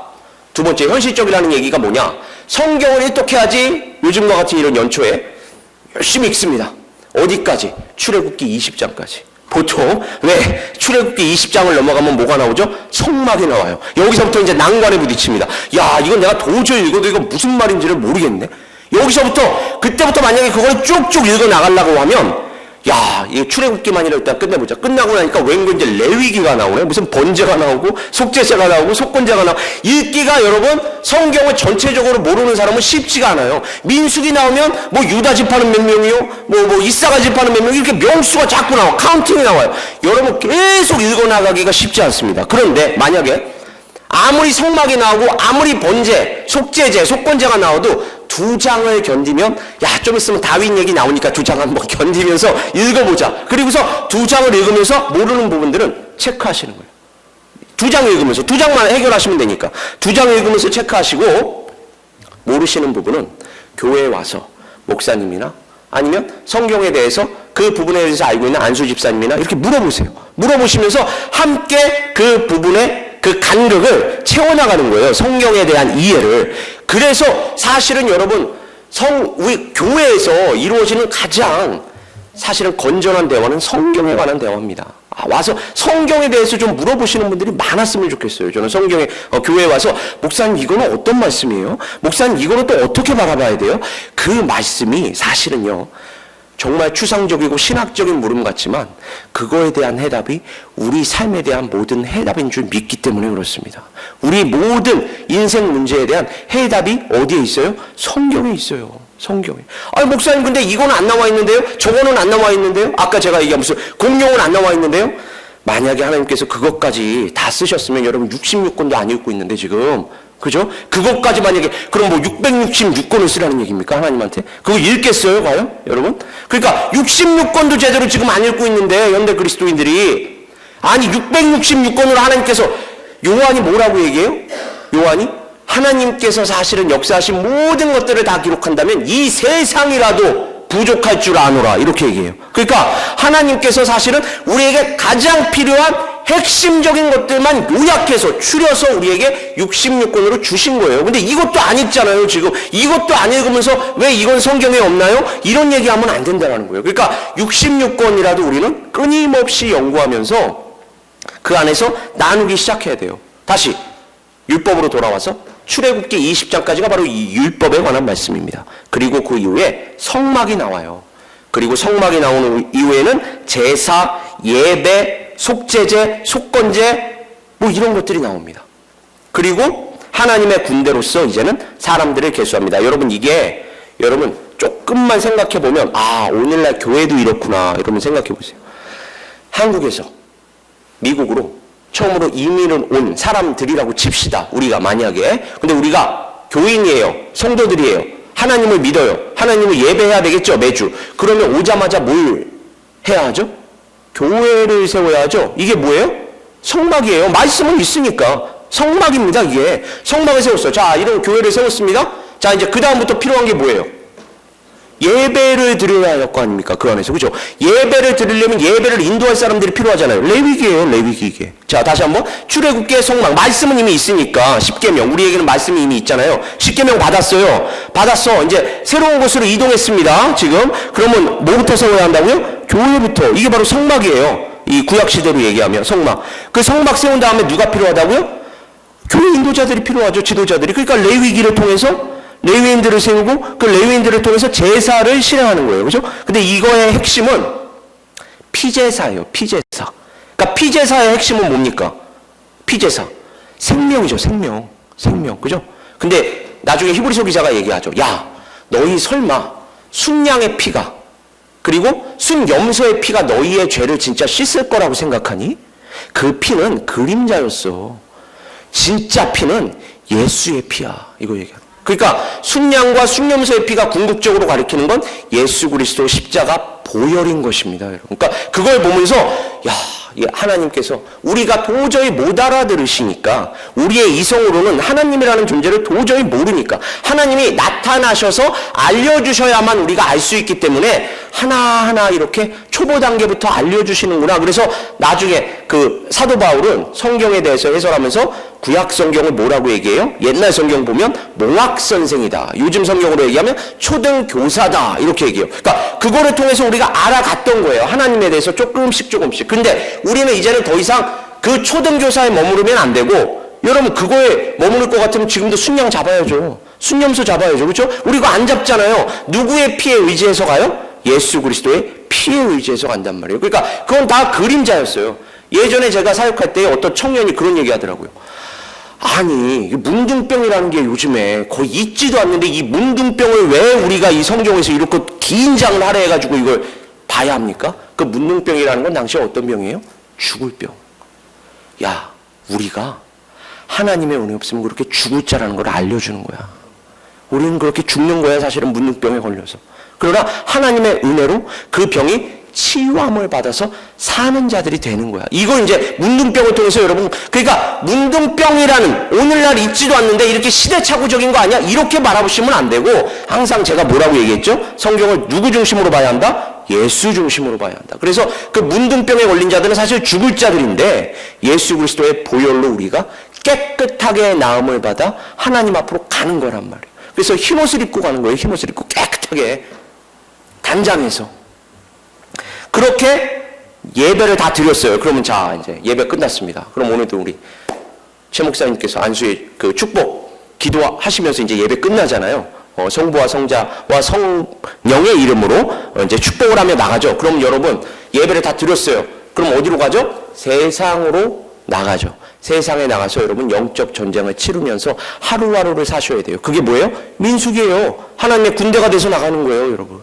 두 번째, 현실적이라는 얘기가 뭐냐? 성경을 일독해야지 요즘과 같은 이런 연초에 열심히 읽습니다. 어디까지? 출애굽기 20장까지. 보통 왜 출애굽기 20장을 넘어가면 뭐가 나오죠? 성막이 나와요. 여기서부터 이제 난관에 부딪힙니다. 야, 이건 내가 도저히 읽어도 이거 무슨 말인지를 모르겠네. 여기서부터 그때부터 만약에 그걸 쭉쭉 읽어 나가려고 하면 야, 이 출애굽기만이라 일단 끝내보자. 끝나고 나니까 웬걸 이제 레위기가 나오네. 무슨 번제가 나오고 속죄제가 나오고 속건제가 나오고. 읽기가 여러분 성경을 전체적으로 모르는 사람은 쉽지가 않아요. 민수기 나오면 뭐 유다 지파는 몇 명이요, 뭐 이사가 지파는 몇 명, 이렇게 명수가 자꾸 나와, 카운팅이 나와요. 여러분 계속 읽어 나가기가 쉽지 않습니다. 그런데 만약에 아무리 성막이 나오고 아무리 번제, 속죄제, 속건제가 나와도 두 장을 견디면 야, 좀 있으면 다윗 얘기 나오니까 두 장 한번 견디면서 읽어보자. 그리고서 두 장을 읽으면서 모르는 부분들은 체크하시는 거예요. 두 장 읽으면서 두 장만 해결하시면 되니까 두 장 읽으면서 체크하시고 모르시는 부분은 교회에 와서 목사님이나 아니면 성경에 대해서 그 부분에 대해서 알고 있는 안수 집사님이나 이렇게 물어보세요. 물어보시면서 함께 그 부분에 그 간극을 채워나가는 거예요. 성경에 대한 이해를. 그래서 사실은 여러분 우리 교회에서 이루어지는 가장 사실은 건전한 대화는 성경에 관한 대화입니다. 와서 성경에 대해서 좀 물어보시는 분들이 많았으면 좋겠어요. 저는 성경에 교회에 와서 목사님 이거는 어떤 말씀이에요? 목사님 이거는 또 어떻게 바라봐야 돼요? 그 말씀이 사실은요 정말 추상적이고 신학적인 물음 같지만 그거에 대한 해답이 우리 삶에 대한 모든 해답인 줄 믿기 때문에 그렇습니다. 우리 모든 인생 문제에 대한 해답이 어디에 있어요? 성경에 있어요. 성경에. 아니 목사님 근데 이거는 안 나와 있는데요? 저거는 안 나와 있는데요? 아까 제가 얘기한 무슨 공룡은 안 나와 있는데요? 만약에 하나님께서 그것까지 다 쓰셨으면 여러분 66권도 안 읽고 있는데 지금 그죠? 그것까지 만약에 그럼 뭐 666권을 쓰라는 얘기입니까? 하나님한테? 그거 읽겠어요? 과연? 여러분? 그러니까 66권도 제대로 지금 안 읽고 있는데 현대 그리스도인들이 아니 666권으로 하나님께서 요한이 뭐라고 얘기해요? 요한이 하나님께서 사실은 역사하신 모든 것들을 다 기록한다면 이 세상이라도 부족할 줄 아노라 이렇게 얘기해요. 그러니까 하나님께서 사실은 우리에게 가장 필요한 핵심적인 것들만 요약해서 추려서 우리에게 66권으로 주신 거예요. 근데 이것도 안 읽잖아요. 지금 이것도 안 읽으면서 왜 이건 성경에 없나요? 이런 얘기하면 안 된다는 거예요. 그러니까 66권이라도 우리는 끊임없이 연구하면서 그 안에서 나누기 시작해야 돼요. 다시 율법으로 돌아와서 출애굽기 20장까지가 바로 이 율법에 관한 말씀입니다. 그리고 그 이후에 성막이 나와요. 그리고 성막이 나오는 이후에는 제사, 예배, 속죄제, 속건제 뭐 이런 것들이 나옵니다. 그리고 하나님의 군대로서 이제는 사람들을 계수합니다. 여러분 이게 여러분 조금만 생각해 보면 아 오늘날 교회도 이렇구나 여러분 생각해 보세요. 한국에서 미국으로 처음으로 이민을 온 사람들이라고 칩시다. 우리가 만약에 근데 우리가 교인이에요. 성도들이에요. 하나님을 믿어요. 하나님을 예배해야 되겠죠 매주. 그러면 오자마자 뭘 해야 하죠? 교회를 세워야 하죠. 이게 뭐예요? 성막이에요. 말씀은 있으니까 성막입니다. 이게 성막을 세웠어요. 자 이런 교회를 세웠습니다. 자 이제 그 다음부터 필요한 게 뭐예요? 예배를 드려야 할 거 아닙니까? 그 안에서 그죠? 예배를 드리려면 예배를 인도할 사람들이 필요하잖아요. 레위기예요. 레위기 이게. 자 다시 한번 출애굽기의 성막 말씀은 이미 있으니까 10계명 우리에게는 말씀이 이미 있잖아요. 10계명 받았어요. 받았어. 이제 새로운 곳으로 이동했습니다. 지금 그러면 뭐부터 세워야 한다고요? 교회부터. 이게 바로 성막이에요. 이 구약시대로 얘기하면 성막. 그 성막 세운 다음에 누가 필요하다고요? 교회 인도자들이 필요하죠. 지도자들이. 그러니까 레위기를 통해서 레위인들을 세우고 그 레위인들을 통해서 제사를 실행하는 거예요. 그죠? 근데 이거의 핵심은 피제사예요. 피제사. 그러니까 피제사의 핵심은 뭡니까? 피제사. 생명이죠. 생명. 생명. 그죠? 근데 나중에 히브리서 기자가 얘기하죠. 야, 너희 설마 순양의 피가 그리고 순염소의 피가 너희의 죄를 진짜 씻을 거라고 생각하니? 그 피는 그림자였어. 진짜 피는 예수의 피야. 이거 얘기하죠. 그러니까 순양과 순염소의 피가 궁극적으로 가리키는 건 예수 그리스도 십자가 보혈인 것입니다. 여러분. 그러니까 그걸 보면서 야, 하나님께서 우리가 도저히 못 알아들으시니까 우리의 이성으로는 하나님이라는 존재를 도저히 모르니까 하나님이 나타나셔서 알려주셔야만 우리가 알 수 있기 때문에 하나하나 이렇게 초보 단계부터 알려주시는구나. 그래서 나중에 그 사도 바울은 성경에 대해서 해설하면서 구약 성경을 뭐라고 얘기해요? 옛날 성경 보면 몽학 선생이다. 요즘 성경으로 얘기하면 초등교사다. 이렇게 얘기해요. 그러니까 그거를 통해서 우리가 알아갔던 거예요. 하나님에 대해서 조금씩. 근데 우리는 이제는 더 이상 그 초등교사에 머무르면 안 되고, 여러분 그거에 머무를 것 같으면 지금도 순양 잡아야죠. 순념소 잡아야죠. 그렇죠? 우리 이거 안 잡잖아요. 누구의 피에 의지해서 가요? 예수 그리스도의 피에 의지해서 간단 말이에요. 그러니까 그건 다 그림자였어요. 예전에 제가 사역할 때 어떤 청년이 그런 얘기 하더라고요. 아니, 문둥병이라는 게 요즘에 거의 있지도 않는데 이 문둥병을 왜 우리가 이 성경에서 이렇게 긴 장을 하라 해가지고 이걸 봐야 합니까? 그 문둥병이라는 건 당시에 어떤 병이에요? 죽을 병. 야, 우리가 하나님의 은혜 없으면 그렇게 죽을 자라는 걸 알려주는 거야. 우리는 그렇게 죽는 거야, 사실은 문둥병에 걸려서. 그러나 하나님의 은혜로 그 병이 치유함을 받아서 사는 자들이 되는 거야. 이걸 이제 문둥병을 통해서 여러분, 그러니까 문둥병이라는 오늘날 있지도 않는데 이렇게 시대착오적인 거 아니야? 이렇게 바라보시면 안 되고, 항상 제가 뭐라고 얘기했죠? 성경을 누구 중심으로 봐야 한다? 예수 중심으로 봐야 한다. 그래서 그 문둥병에 걸린 자들은 사실 죽을 자들인데 예수 그리스도의 보혈로 우리가 깨끗하게 나음을 받아 하나님 앞으로 가는 거란 말이에요. 그래서 흰옷을 입고 가는 거예요. 흰옷을 입고 깨끗하게 단장해서. 그렇게 예배를 다 드렸어요. 그러면 자, 이제 예배 끝났습니다. 그럼 오늘도 우리 최 목사님께서 안수의 그 축복 기도하시면서 이제 예배 끝나잖아요. 성부와 성자와 성령의 이름으로 이제 축복을 하며 나가죠. 그럼 여러분 예배를 다 드렸어요. 그럼 어디로 가죠? 세상으로 나가죠. 세상에 나가서 여러분 영적 전쟁을 치르면서 하루하루를 사셔야 돼요. 그게 뭐예요? 민숙이에요. 하나님의 군대가 돼서 나가는 거예요, 여러분.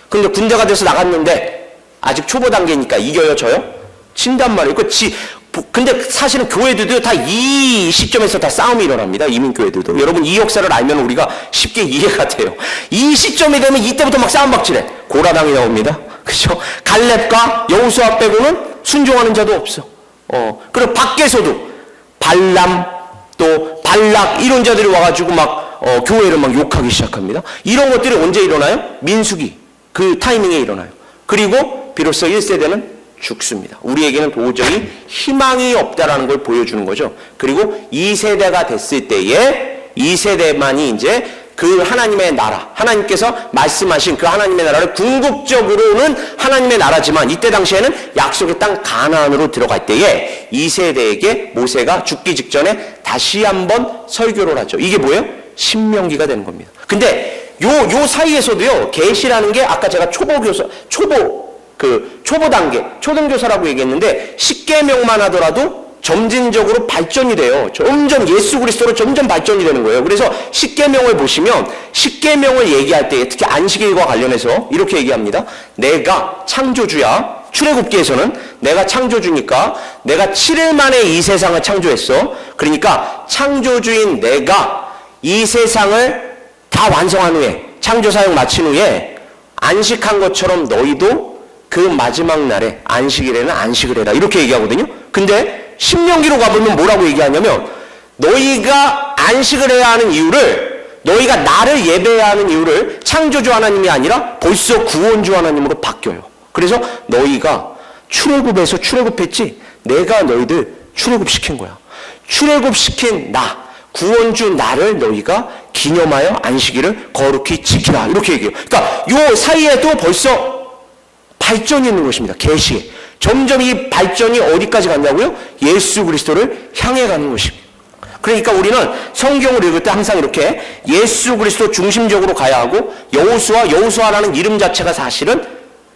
근데 군대가 돼서 나갔는데 아직 초보 단계니까 이겨요, 저요? 진단 말이에요. 근데 사실은 교회들도 다 이 시점에서 다 싸움이 일어납니다. 이민교회들도. 여러분 이 역사를 알면 우리가 쉽게 이해가 돼요. 이 시점이 되면 이때부터 막 싸움박질해. 고라당이 나옵니다. 그죠? 갈렙과 여호수아 빼고는 순종하는 자도 없어. 그리고 밖에서도 발람 또 발락 이런 자들이 와가지고 막 교회를 막 욕하기 시작합니다. 이런 것들이 언제 일어나요? 민수기 그 타이밍에 일어나요. 그리고 비로소 1세대는 죽습니다. 우리에게는 도저히 희망이 없다라는 걸 보여주는 거죠. 그리고 2세대가 됐을 때에 2세대만이 이제 그 하나님의 나라, 하나님께서 말씀하신 그 하나님의 나라를 궁극적으로는 하나님의 나라지만 이때 당시에는 약속의 땅 가나안으로 들어갈 때에 2세대에게 모세가 죽기 직전에 다시 한번 설교를 하죠. 이게 뭐예요? 신명기가 되는 겁니다. 근데 요 사이에서도요, 계시라는 게 아까 제가 초보 단계, 초등교사라고 얘기했는데 십계명만 하더라도 점진적으로 발전이 돼요. 점점 예수 그리스도로 점점 발전이 되는 거예요. 그래서 십계명을 보시면 십계명을 얘기할 때 특히 안식일과 관련해서 이렇게 얘기합니다. 내가 창조주야. 출애굽기에서는 내가 창조주니까 내가 7일 만에 이 세상을 창조했어. 그러니까 창조주인 내가 이 세상을 다 완성한 후에 창조사역 마친 후에 안식한 것처럼 너희도 그 마지막 날에 안식일에는 안식을 해라 이렇게 얘기하거든요. 근데 신명기로 가보면 뭐라고 얘기하냐면 너희가 안식을 해야 하는 이유를 너희가 나를 예배해야 하는 이유를 창조주 하나님이 아니라 벌써 구원주 하나님으로 바뀌어요. 그래서 너희가 출애굽에서 출애굽했지 내가 너희들 출애굽시킨 거야. 출애굽시킨 나 구원주 나를 너희가 기념하여 안식일을 거룩히 지키라 이렇게 얘기해요. 그러니까 요 사이에도 벌써 발전이 있는 것입니다. 계시에. 점점 이 발전이 어디까지 갔냐고요? 예수 그리스도를 향해 가는 것입니다. 그러니까 우리는 성경을 읽을 때 항상 이렇게 예수 그리스도 중심적으로 가야 하고 여호수아라는 이름 자체가 사실은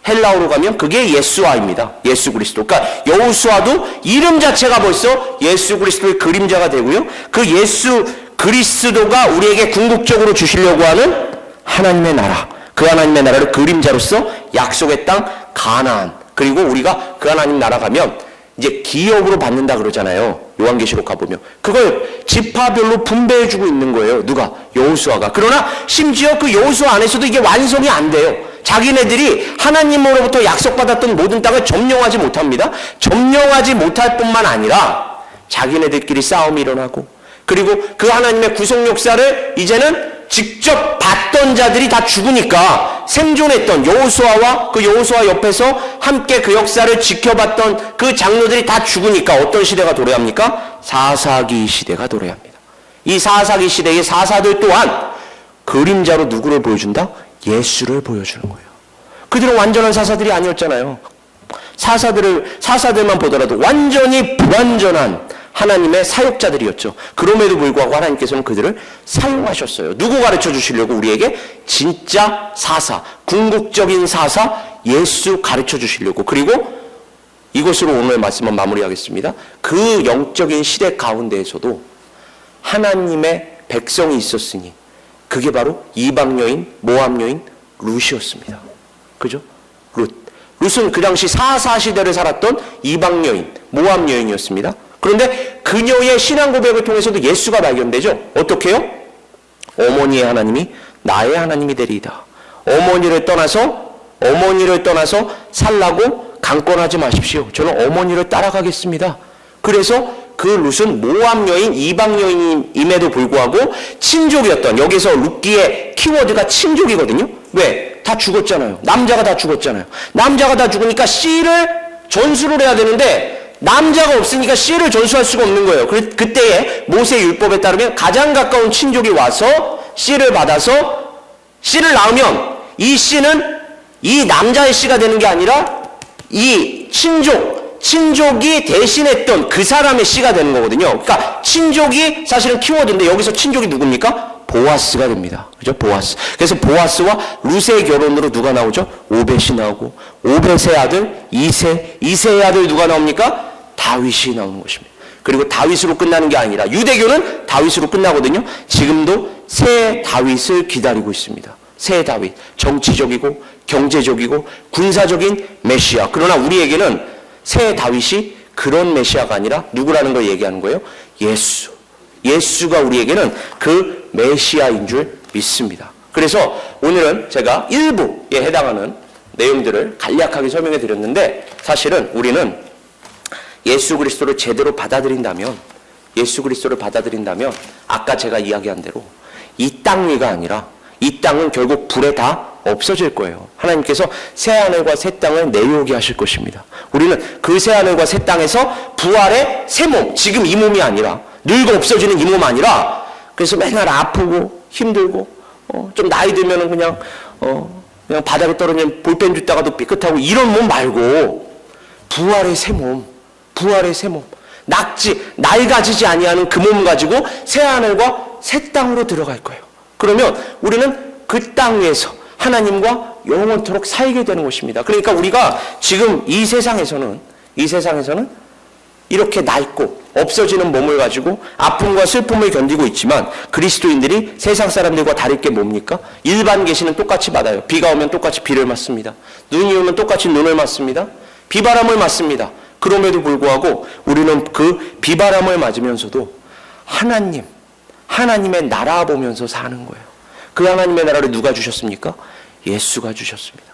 헬라어로 가면 그게 예수아입니다. 예수 그리스도. 그러니까 여호수아도 이름 자체가 벌써 예수 그리스도의 그림자가 되고요. 그 예수 그리스도가 우리에게 궁극적으로 주시려고 하는 하나님의 나라. 그 하나님의 나라를 그림자로서 약속의 땅 가나안. 그리고 우리가 그 하나님 나라 가면 이제 기업으로 받는다 그러잖아요. 요한계시록 가보면. 그걸 지파별로 분배해주고 있는 거예요. 누가? 여호수아가. 그러나 심지어 그 여호수아 안에서도 이게 완성이 안 돼요. 자기네들이 하나님으로부터 약속받았던 모든 땅을 점령하지 못합니다. 점령하지 못할 뿐만 아니라 자기네들끼리 싸움이 일어나고 그리고 그 하나님의 구속 역사를 이제는 직접 봤던 자들이 다 죽으니까 생존했던 여호수아와 그 여호수아 옆에서 함께 그 역사를 지켜봤던 그 장로들이 다 죽으니까 어떤 시대가 도래합니까? 사사기 시대가 도래합니다. 이 사사기 시대의 사사들 또한 그림자로 누구를 보여준다? 예수를 보여주는 거예요. 그들은 완전한 사사들이 아니었잖아요. 사사들만 보더라도 완전히 불완전한 하나님의 사역자들이었죠. 그럼에도 불구하고 하나님께서는 그들을 사용하셨어요. 누구 가르쳐 주시려고? 우리에게 진짜 사사, 궁극적인 사사 예수 가르쳐 주시려고. 그리고 이것으로 오늘 말씀은 마무리하겠습니다. 그 영적인 시대 가운데에서도 하나님의 백성이 있었으니 그게 바로 이방 여인, 모압 여인 룻이었습니다. 그죠? 룻은 그 당시 사사 시대를 살았던 이방 여인, 모압 여인이었습니다. 그런데 그녀의 신앙 고백을 통해서도 예수가 발견되죠. 어떻게 해요? 어머니의 하나님이 나의 하나님이 되리이다. 어머니를 떠나서 살라고 강권하지 마십시오. 저는 어머니를 따라가겠습니다. 그래서 그 룻은 모압 여인, 이방 여인임에도 불구하고 친족이었던, 여기서 룻기의 키워드가 친족이거든요. 왜? 다 죽었잖아요. 남자가 다 죽었잖아요. 남자가 다 죽으니까 씨를 전수를 해야 되는데 남자가 없으니까 씨를 전수할 수가 없는 거예요. 그때의 모세 율법에 따르면 가장 가까운 친족이 와서 씨를 받아서 씨를 낳으면 이 씨는 이 남자의 씨가 되는 게 아니라 이 친족이 대신했던 그 사람의 씨가 되는 거거든요. 그러니까 친족이 사실은 키워드인데 여기서 친족이 누굽니까? 보아스가 됩니다. 그죠? 보아스. 그래서 보아스와 룻의 결혼으로 누가 나오죠? 오벳이 나오고, 오벳의 아들 이세의 아들 누가 나옵니까? 다윗이 나오는 것입니다. 그리고 다윗으로 끝나는 게 아니라 유대교는 다윗으로 끝나거든요. 지금도 새 다윗을 기다리고 있습니다. 새 다윗. 정치적이고 경제적이고 군사적인 메시아. 그러나 우리에게는 새 다윗이 그런 메시아가 아니라 누구라는 걸 얘기하는 거예요? 예수가 우리에게는 그 메시아인 줄 믿습니다. 그래서 오늘은 제가 일부에 해당하는 내용들을 간략하게 설명해 드렸는데, 사실은 우리는 예수 그리스도를 제대로 받아들인다면 아까 제가 이야기한 대로 이 땅 위가 아니라 이 땅은 결국 불에 다 없어질 거예요. 하나님께서 새 하늘과 새 땅을 내려오게 하실 것입니다. 우리는 그 새 하늘과 새 땅에서 부활의 새 몸, 지금 이 몸이 아니라, 늙어 없어지는 이 몸 아니라, 그래서 맨날 아프고 힘들고 좀 나이 들면은 그냥 바닥에 떨어지는 볼펜 줬다가도 삐끗하고 이런 몸 말고 부활의 새 몸, 낡아지지 아니하는 그 몸 가지고 새 하늘과 새 땅으로 들어갈 거예요. 그러면 우리는 그 땅 위에서 하나님과 영원토록 살게 되는 것입니다. 그러니까 우리가 지금 이 세상에서는 이렇게 낡고 없어지는 몸을 가지고 아픔과 슬픔을 견디고 있지만, 그리스도인들이 세상 사람들과 다를 게 뭡니까? 일반 계시는 똑같이 받아요. 비가 오면 똑같이 비를 맞습니다. 눈이 오면 똑같이 눈을 맞습니다. 비바람을 맞습니다. 그럼에도 불구하고 우리는 그 비바람을 맞으면서도 하나님의 나라 보면서 사는 거예요. 그 하나님의 나라를 누가 주셨습니까? 예수가 주셨습니다.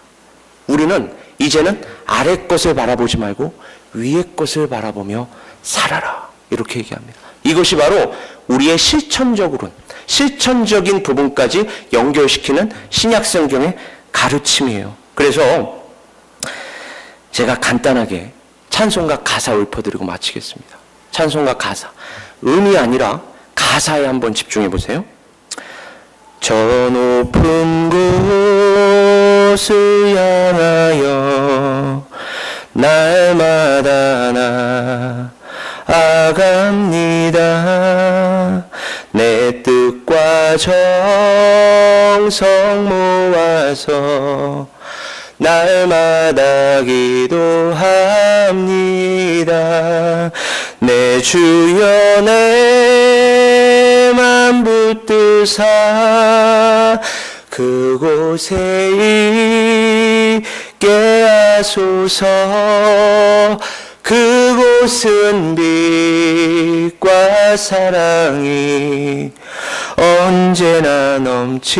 우리는 이제는 아래 것을 바라보지 말고 위의 것을 바라보며 살아라, 이렇게 얘기합니다. 이것이 바로 우리의 실천적인 부분까지 연결시키는 신약성경의 가르침이에요. 그래서 제가 간단하게 찬송가 가사 읊어드리고 마치겠습니다. 찬송가 가사, 음이 아니라 가사에 한번 집중해 보세요. 저 높은 곳을 향하여 날마다 나아갑니다. 내 뜻과 정성 모아서 날마다 기도합니다. 내 주여 내 맘 붙드사 그곳에 있게 하소서. 그곳은 빛과 사랑이 언제나 넘치옵니다.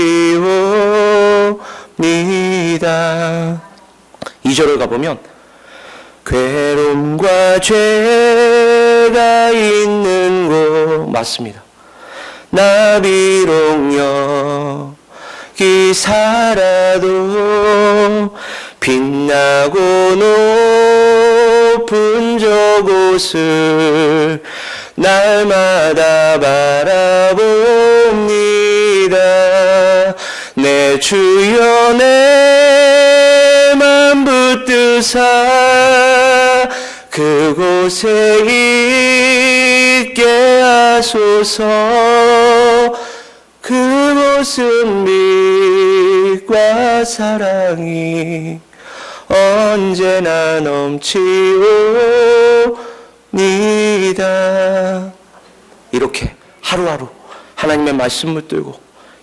2절을 가보면 괴로움과 죄가 있는 곳, 맞습니다. 나 비록 이 살아도 빛나고 높은 저곳을 날마다 바라봅니다. 내 주여 내 맘 붙드사 그곳에 있게 하소서. 그곳은 빛과 사랑이 언제나 넘치옵니다. 이렇게 하루하루 하나님의 말씀 붙들고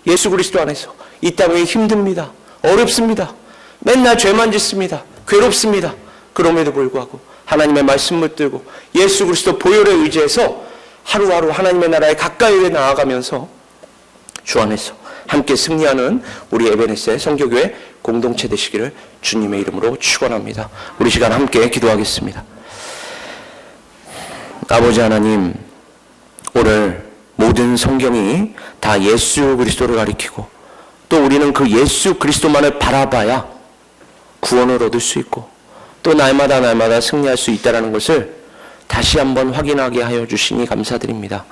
예수 그리스도 안에서 이 땅이 힘듭니다. 어렵습니다. 맨날 죄만 짓습니다. 괴롭습니다. 그럼에도 불구하고 하나님의 말씀 붙들고 예수 그리스도 보혈에 의지해서 하루하루 하나님의 나라에 가까이 나아가면서 주 안에서 함께 승리하는 우리 에베네스의 성교교회 공동체 되시기를 주님의 이름으로 축원합니다. 우리 시간 함께 기도하겠습니다. 아버지 하나님, 오늘 모든 성경이 다 예수 그리스도를 가리키고 또 우리는 그 예수 그리스도만을 바라봐야 구원을 얻을 수 있고 또 날마다 승리할 수 있다는 것을 다시 한번 확인하게 하여 주시니 감사드립니다.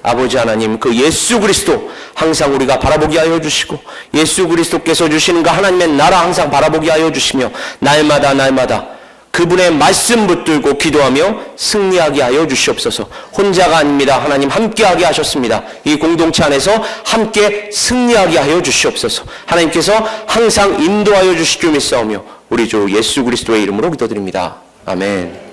아버지 하나님, 그 예수 그리스도 항상 우리가 바라보게 하여 주시고 예수 그리스도께서 주시는 그 하나님의 나라 항상 바라보게 하여 주시며 날마다 그분의 말씀 붙들고 기도하며 승리하게 하여 주시옵소서. 혼자가 아닙니다. 하나님 함께하게 하셨습니다. 이 공동체 안에서 함께 승리하게 하여 주시옵소서. 하나님께서 항상 인도하여 주실 줄 믿사오며 우리 주 예수 그리스도의 이름으로 기도드립니다. 아멘.